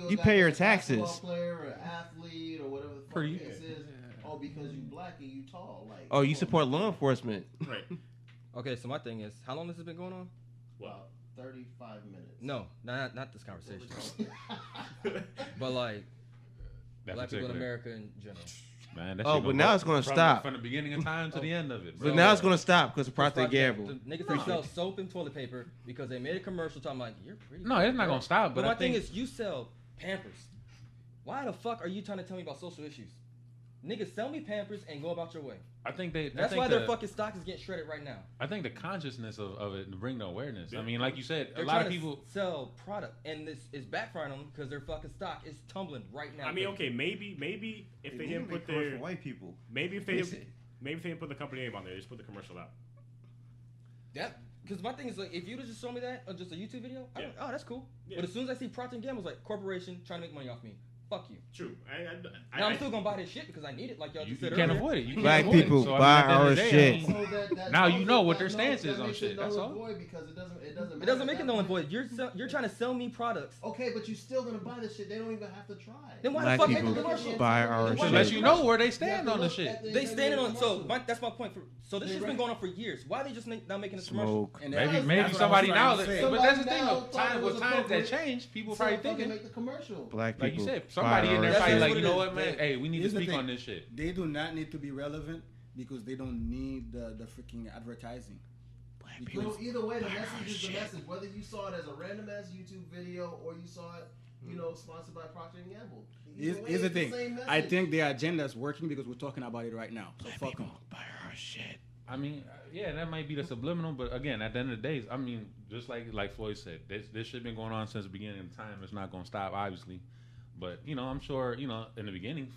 You pay your taxes. Player or athlete or whatever the fuck case is. Oh, because you black and you tall. Like. You support law enforcement. Right. Okay, so my thing is, how long has this been going on? Well, 35 minutes. No, not this conversation. But like, That Black people in particular- America in general. Man, that Oh, shit but gonna now go it's gonna from- stop. from the beginning of time to the end of it. Bro. But now it's gonna stop because of Procter Gamble. The niggas that sell soap and toilet paper because they made a commercial talking like, you're pretty. No, it's not gonna stop. But But my I think thing is, you sell Pampers. Why the fuck are you trying to tell me about social issues? Niggas, sell me Pampers and go about your way. I think they. That's why their fucking stock is getting shredded right now. I think the consciousness of it to bring the awareness. I mean, like you said, They're a lot of trying to people. sell product, and this is backfiring on them because their fucking stock is tumbling right now. I mean, okay, maybe if they didn't put their white people. maybe if they didn't put the company name on there, just put the commercial out. That because my thing is like, if you just show me that on just a YouTube video, Yeah. oh, that's cool. Yeah. But as soon as I see Procter Gamble's like corporation trying to make money off me, fuck you. True. Now I'm still gonna buy this shit because I need it, like y'all You just said can't earlier. avoid it. You can't Black avoid it. people So, I mean, buy at the end of our the day, shit. I mean, So that Now you know what that their stance is on makes shit, it that's null all. and void because it doesn't It matter doesn't make at it that null and point. void. You're trying to sell me products. Okay, but you're still gonna buy this shit. They don't even have to try. Then why Black the fuck make people the commercial? buy our Then why Should make let the you commercial? know where they You have stand to on the look shit. at the They integrity standing of on. the So commercial. that's my point. So this shit's been going on for years. Why they just not making this commercial? Smoke. And Maybe that's maybe what I somebody was now. trying to say. But that's the thing. Somebody Though, now thought it with was times that appropriate. change, people So probably fucking thinking. make the commercial. Black Like people. you said, somebody in there That's probably just like, what you it know is. what, man? Hey, we need to Here's the speak thing. on this shit. They do not need to be relevant because they don't need the freaking advertising. So either way, the message is the message. Whether you saw it as a random ass YouTube video or you saw it, sponsored by Procter Gamble. Either way, Here's the it's thing. same I message. think their agenda is working because we're talking about it right now. So fuck them. buy our shit. I mean, yeah, that might be the subliminal, but again, at the end of the day, I mean, just like Floyd said, this shit been going on since the beginning of time. It's not gonna stop, obviously, but I'm sure, in the beginning,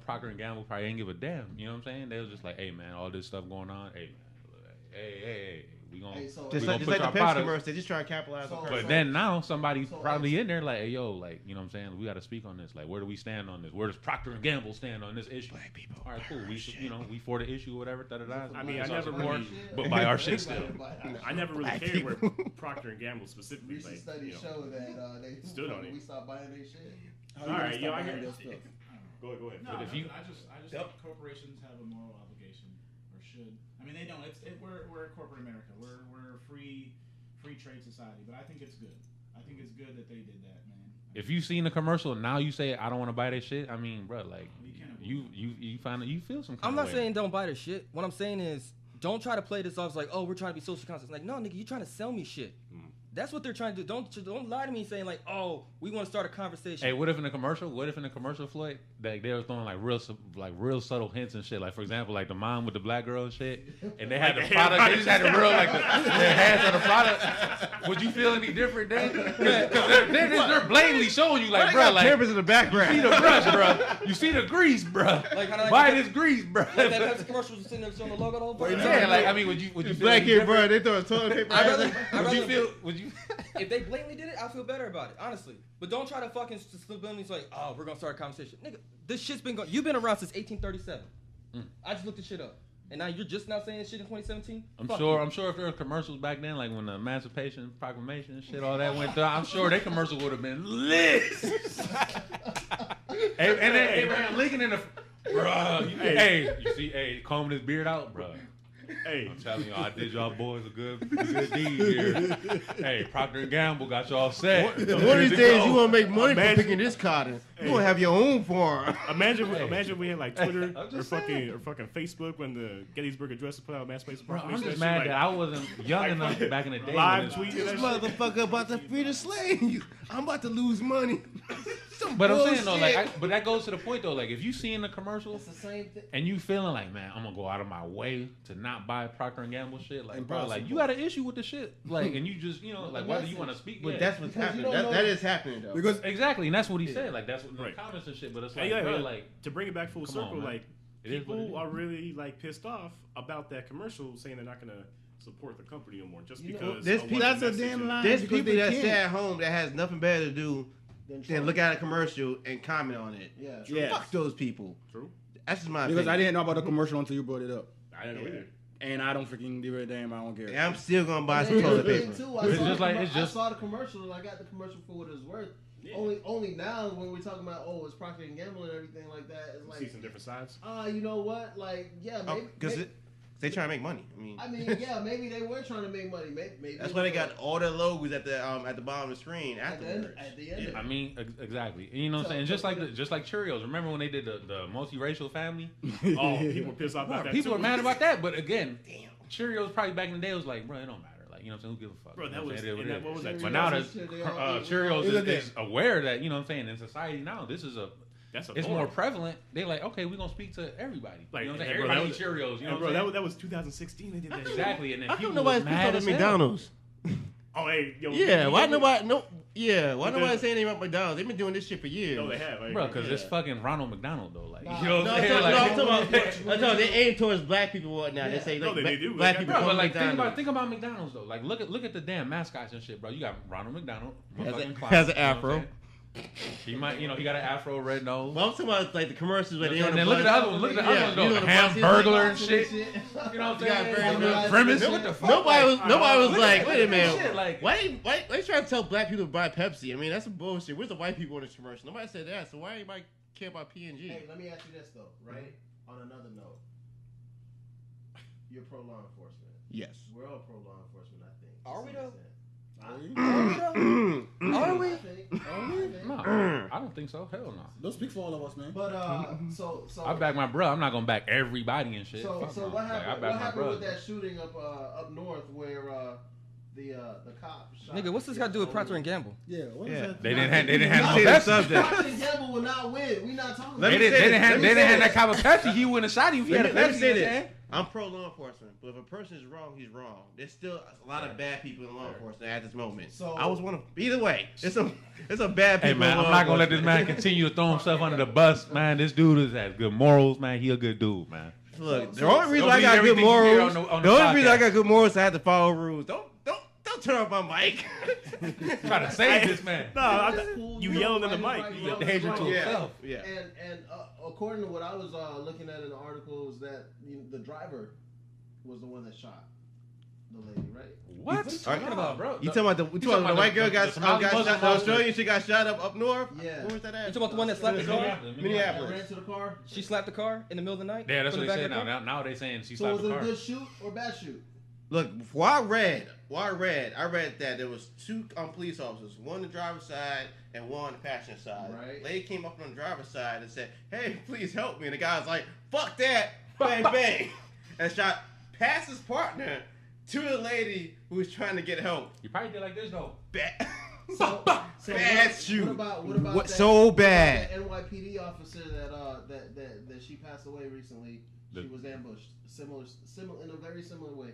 Procter and Gamble probably ain't give a damn. You know what I'm saying? They was just like, hey man, all this stuff going on. Hey man, hey, we gonna. Hey, so- Just we like gonna the push our Pepsi product. commercial, they just try to capitalize on But Pepsi. then now somebody's So probably in there like, hey yo, like, you know what I'm saying? We got to speak on this. Like, where do we stand on this? Where does Procter and Gamble stand on this issue? Black people. All right, cool. We we for the issue, or whatever. I mean, I It's never all really, support, but buy our shit still. I never really Black cared where people. Procter and Gamble specifically Recent like, studies show that they stood on it. we stopped buying their shit. How All you gonna right, stop yo, I buying got- their stuff? Go ahead. No, But if you- I just think corporations have a moral obligation, or should. I mean, they don't. We're corporate America. We're free trade society. But I think it's good. I think it's good that they did that, man. If you seen the commercial now, you say I don't want to buy that shit. I mean, bro, like You can't avoid you find you feel some. Kind I'm of not way. saying don't buy the shit. What I'm saying is, don't try to play this off as like, oh, we're trying to be social conscious. Like, no, nigga, you're trying to sell me shit. That's what they're trying to do. Don't lie to me saying like, oh, we want to start a conversation. Hey, what if in the commercial, Floyd, that they were throwing like real subtle hints and shit. Like for example, like the mom with the black girl and shit, and they had the product. They just had the real like the hands of the product. Would you feel any different then? Because they're blatantly showing you like, bro, like Cameras in the background. you see the brush, bro. You see the grease, bro. Like, how like Buy that- this grease, bro. Like that Pepsi commercial was sitting there showing the logo the whole time. Yeah, like I mean, would you feel Black any kid, different? bro, they throw a toilet paper. I'd at rather, them. Would you feel? Would you? if they blatantly did it, I feel better about it, honestly. But don't try to fucking subliminally say, oh, we're gonna start a conversation, nigga. This shit's been going. You've been around since 1837. I just looked this shit up, and now you're just now saying this shit in 2017. I'm Fuck sure. you. I'm sure if there were commercials back then, like when the Emancipation Proclamation and shit, all that went through, I'm sure their commercial would have been lit. And then Abraham Lincoln in the, bruh. Hey, you see, hey, combing his beard out, bruh. Hey, I'm telling you, I did y'all boys a good deed here. Hey, Procter and Gamble got y'all set. One of these days, you want to make money from picking this cotton. You want to have your own farm. imagine if we had like Twitter I'm or just fucking Facebook when the Gettysburg Address was put out Emancipation Bro, I'm Proclamation. just that shit, mad that I wasn't young enough back in the day. live when it- tweeting This that shit. motherfucker about to free the slave. I'm about to lose money. Some But I'm saying though, bullshit. like, but that goes to the point though. Like, if you see in the commercial It's the same thing. and you feeling like, man, I'm gonna go out of my way to not buy Procter and Gamble shit, like, bro, Impossible. like you got an issue with the shit, like, and you just, like, whether you want to speak, But yeah. that's what's Because you happening. don't know- That is happening though. Because exactly, and that's what he said. Like, that's what the Right. comments and shit. But it's Hey, like, bro, yeah, like, to bring it back full Come circle, on, man. like It is what it people is. are really like pissed off about that commercial, saying they're not gonna support the company no more just You know, because there's of people- what that's the a message damn is. lie. There's because people they that can't. stay at home that has nothing better to do Then than look at a commercial and comment on it. Yeah. Yes. Fuck those people. True. That's just my Because I opinion. didn't know about the commercial until you brought it up. I didn't know either. And I don't freaking give a damn. I don't care. And I'm still gonna buy And some toilet here's the paper. thing, too, It's saw just the like- commer- it's just- I saw the commercial and I got the commercial for what it's worth. Yeah. Only now when we're talking about it's Procter and Gamble and everything like that, it's See like some different sides. you know what? Like yeah, Oh, maybe. because maybe They trying to make money. I mean, yeah, maybe they were trying to make money. Maybe that's why they got all their logos at the bottom of the screen afterwards. At the end. I mean, exactly. You know what I'm saying? Just like Cheerios. Remember when they did the multiracial family? Oh, people pissed off about that. People too. are mad about that. But again, Cheerios probably back in the day was like, bro, it don't matter. Like, you know what I'm saying? Who give a fuck? Bro, that was what was that? But now that Cheerios is aware that, you know what I'm saying, in society now, this is it's more prevalent. They're like, okay, we're gonna speak to everybody. Like, you know what I'm saying? bro, Everybody eats Cheerios. You know what I'm saying? That was 2016. They did that. Exactly. And then How people come nobody's was mad speaking as on hell. McDonald's? Oh, hey, yo. Yeah, why nobody? No, yeah, why Because- nobody saying anything about McDonald's? They've been doing this shit for years. No, they have. Bro, because it's fucking Ronald McDonald though. Like, Nah, you know No, what I'm saying? I'm Like, talking about they aim towards black people. Whatnot? They say like they do. black Like, people. bro, come but like to McDonald's. think about McDonald's though. Like look at the damn mascots and shit, bro. You got Ronald McDonald, Has motherfucking an clown, you know what I'm afro. saying? He might, he got an afro, red nose. Well, I'm talking about like the commercials where they on And the then look at the bus. other one. Look at the other one you go know the bus, he's Hamburglar like, and shit. You know what I'm Yeah, saying? very Like, good. premise. No- What the fuck? Nobody was look like, at wait a that minute, shit, like- why you trying to tell black people to buy Pepsi? I mean, that's some bullshit. Where's the white people in this commercial? Nobody said that, so why anybody care about P&G? Hey, let me ask you this though, right? On another note, you're pro law enforcement. Yes. We're all pro law enforcement, I think. Are we though? I Are we? think. No, I don't think so. Hell no. Don't speak for all of us, man. But so I back my bro. I'm not gonna back everybody and shit. So Fuck no. what Like, I happened? back What my happened brother. with that shooting up north where the cop shot? Nigga, what's this got to do with Procter and Gamble? Yeah, what Yeah. is that? They didn't have No, no that's Pepsi. subject. Procter Gamble will not win. We not talking Let about me They say didn't this. have Let me they say didn't have this. that kind of Pepsi. He wouldn't have shot him if he had a Let me Pepsi. say You know this. what I'm saying? I'm pro law enforcement, but if a person is wrong, he's wrong. There's still a lot of bad people in law enforcement at this moment. So- I was one of either way. There's some bad people. Hey man, in I'm law not gonna let this man enforcement. continue to throw himself under the bus, man. This dude has good morals, man. He a good dude, man. Look, the So- only reason Don't I got believe good everything you hear morals. on The the only reason I podcast. got good morals is I have to follow rules. Don't turn off my mic. Try to save this man. No, That's cool. you know, yelling in the right, mic. right, You right, danger right. to Yeah. himself. Yeah. And according to what I was looking at in the article is that the driver was the one that shot the lady, right? What? Are you talking about, bro? You talking about the white girl got Somali shot? Muslim The Australian she got shot up north. Yeah. Where was that at? You talking about the one that slapped the car? That Minneapolis. ran to the car. She slapped the car in the middle of the night? Yeah, that's From what the they back say of the now. car? Now they saying she So slapped was the it a car. good shoot or bad shoot? Look, before I read that there was two police officers, one on the driver's side and one on the passenger side. Right. Lady came up on the driver's side and said, "Hey, please help me." And the guy was like, "Fuck that!" Bang bang, and shot past his partner to the lady who was trying to get help. You probably did like this though. Bad, So bad shoot. What about What that, so what about bad? that NYPD officer that she passed away recently? She was ambushed, similar in a very similar way.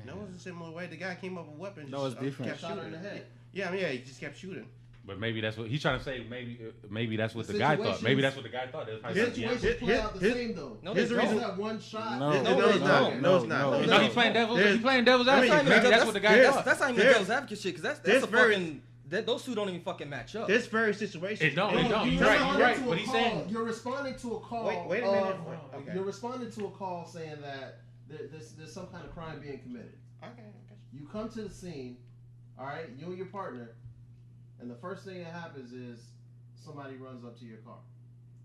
No, it was a similar way. The guy came up with a weapon. No, it's different. Kept Shot her shooting. in the head. Yeah, I mean, yeah, he just kept shooting. But maybe that's what he's trying to say. Maybe that's what The the guy thought. situations- Maybe that's what the guy thought. It was probably His something else. Situations play out the his- same though. No, here's they the don't. reason- That one shot. No. No, No, it's no, not. No, it's not. no, No, No, it's he's not. playing devil's. There's- He's playing devil's That's advocate. not even Maybe that's what the guy there's- thought. That's not even There's- devil's advocate shit, because there's that's a very- fucking... Those two don't even fucking match up. This very situation. It don't. No, It don't. you're You're right. responding You're right. to a But he's call. saying You're responding to a call. Wait a minute. of- Okay. You're responding to a call saying that there's some kind of crime being committed. Okay. You come to the scene, all right, you and your partner, and the first thing that happens is somebody runs up to your car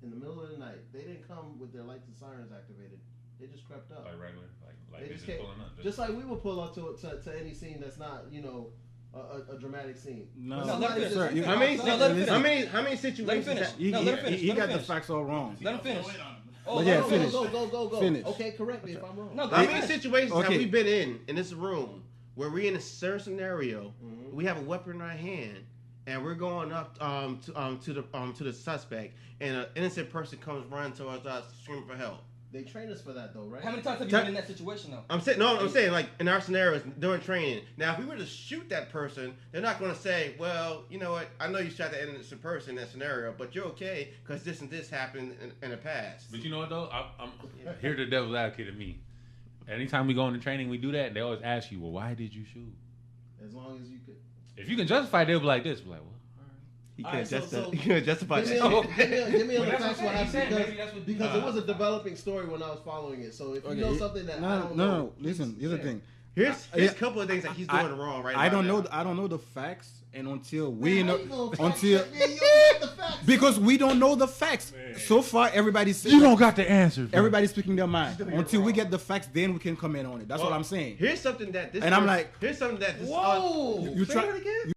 in the middle of the night. They didn't come with their lights and sirens activated. They just crept up. like regular, like They they just just came- pulling up. Just like we would pull up to any scene that's not, a dramatic scene. No, But No, somebody let him just- finish. You- How many? No, let him finish. How many Let him situations? finish. ha- He, No, let him finish. he Let him got the finish. facts all wrong. Let him finish. Oh, But yeah, go, finish. Go. Finish. Okay, correct me if I'm wrong. No, How go many finish. situations have Okay. we been in this room where we're in a certain scenario, Mhm. we have a weapon in our hand, and we're going up to the suspect, and an innocent person comes running towards us screaming for help. They train us for that though, right? How many times have you been in that situation, though? I'm saying like in our scenarios during training. Now, if we were to shoot that person, they're not going to say, "Well, you know what? I know you shot that innocent person in that scenario, but you're okay because this and this happened in the past." But you know what though? I'm here the devil's advocate of me. Anytime we go into training, we do that. And they always ask you, "Well, why did you shoot?" As long as you could. If you can justify, they'll be like this. Be like, well, He All could right, so- justify. so- He could justify Give me that. give me But the that's facts what what I'm saying. happened Maybe that's what- because it was a developing story when I was following it. So if you know something that I don't know, No. Listen, here's the thing. Here's a couple of things that he's doing wrong right now. I don't know. I don't know the facts, and until we Man, how know, you gonna fact until check me? You don't got the facts. Because we don't know the facts. Man. So far, everybody's You don't got the answers. bro. everybody's speaking their mind. Until we get the facts, then we can comment on it. That's Well, what I'm saying. Here's something that this. And I'm like, here's something that this. Whoa! You Say try. that again?